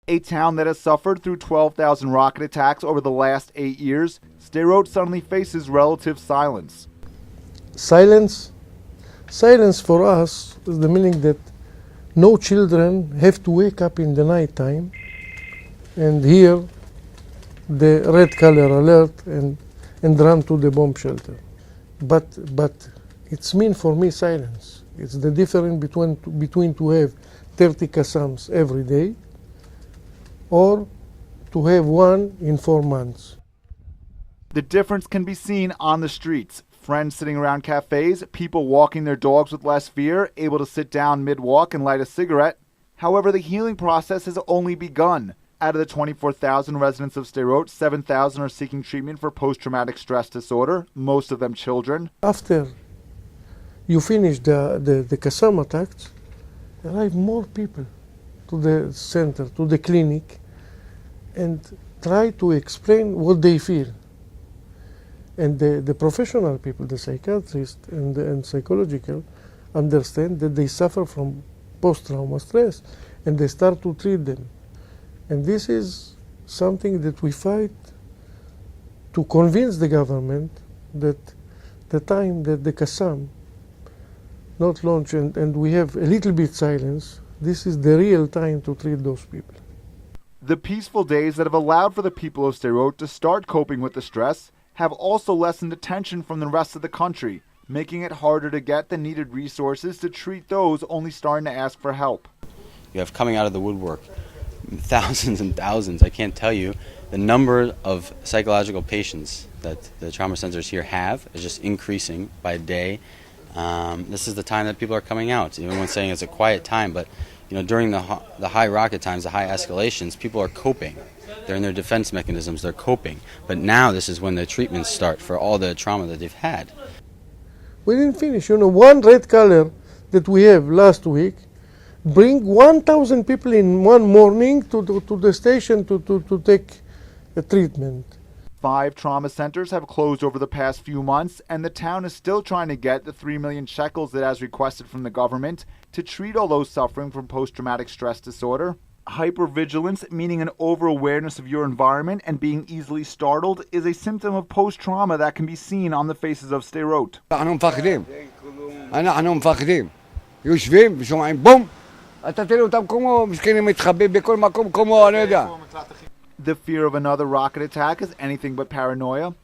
A town that has suffered through 12,000 rocket attacks over the last 8 years, Sderot suddenly faces relative silence. Silence for us is the meaning that no children have to wake up in the night time and hear the red color alert and run to the bomb shelter. But it's mean for me silence. It's the difference between to have 30 Qassams every day or to have one in 4 months. The difference can be seen on the streets. Friends sitting around cafes, people walking their dogs with less fear, able to sit down mid-walk and light a cigarette. However, the healing process has only begun. Out of the 24,000 residents of Sderot, 7,000 are seeking treatment for post-traumatic stress disorder, most of them children. After you finish the Qassam attacks, arrive more people to the center, to the clinic, and try to explain what they feel. And the professional people, the psychiatrists and psychological, understand that they suffer from post-trauma stress, and they start to treat them. And this is something that we fight to convince the government that the time that the Qassam not launch and we have a little bit silence, this is the real time to treat those people. The peaceful days that have allowed for the people of Sderot to start coping with the stress have also lessened the tension from the rest of the country, making it harder to get the needed resources to treat those only starting to ask for help. You have coming out of the woodwork thousands and thousands. I can't tell you the number of psychological patients that the trauma centers here have is just increasing by day. This is the time that people are coming out. Everyone's saying it's a quiet time, but during the high rocket times, the high escalations, people are coping. They're in their defense mechanisms, they're coping. But now this is when the treatments start for all the trauma that they've had. We didn't finish. One red color that we have last week bring 1,000 people in one morning to the station to take a treatment. 5 trauma centers have closed over the past few months, and the town is still trying to get the 3 million shekels it has requested from the government to treat all those suffering from post-traumatic stress disorder. Hypervigilance, meaning an over-awareness of your environment and being easily startled, is a symptom of post-trauma that can be seen on the faces of Sderot. אנחנו מפחדים. יושבים ושומעים בום. אתה תראו אותם כמו מסכנים מתחבאים בכל מקום כמו אני יודע. The fear of another rocket attack is anything but paranoia.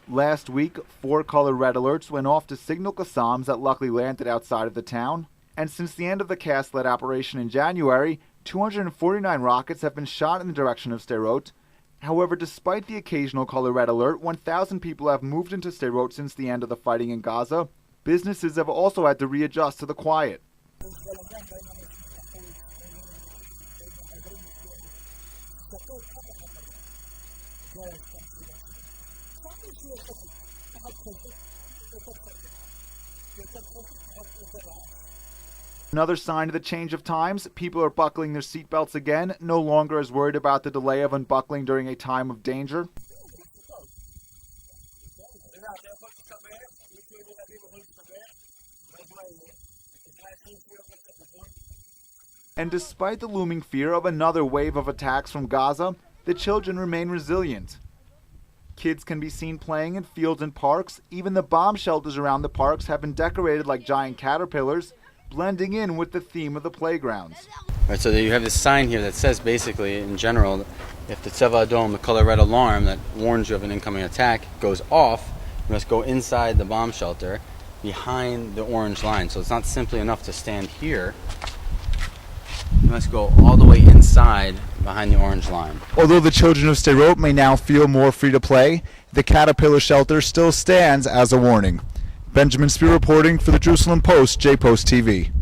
Last week, 4 color red alerts went off to signal Qassams that luckily landed outside of the town. And since the end of the CAS-led operation in January, 249 rockets have been shot in the direction of Sderot. However, despite the occasional color red alert, 1,000 people have moved into Sderot since the end of the fighting in Gaza. Businesses have also had to readjust to the quiet. Another sign of the change of times, people are buckling their seatbelts again, no longer as worried about the delay of unbuckling during a time of danger. And despite the looming fear of another wave of attacks from Gaza, the children remain resilient. Kids can be seen playing in fields and parks. Even the bomb shelters around the parks have been decorated like giant caterpillars, blending in with the theme of the playgrounds. Right, so you have this sign here that says basically, in general, if the Tzeva Adom, the color red alarm that warns you of an incoming attack, goes off, you must go inside the bomb shelter behind the orange line. So it's not simply enough to stand here. You must go all the way inside behind the orange line. Although the children of Sderot may now feel more free to play, the caterpillar shelter still stands as a warning. Benjamin Spear reporting for the Jerusalem Post, jpost TV.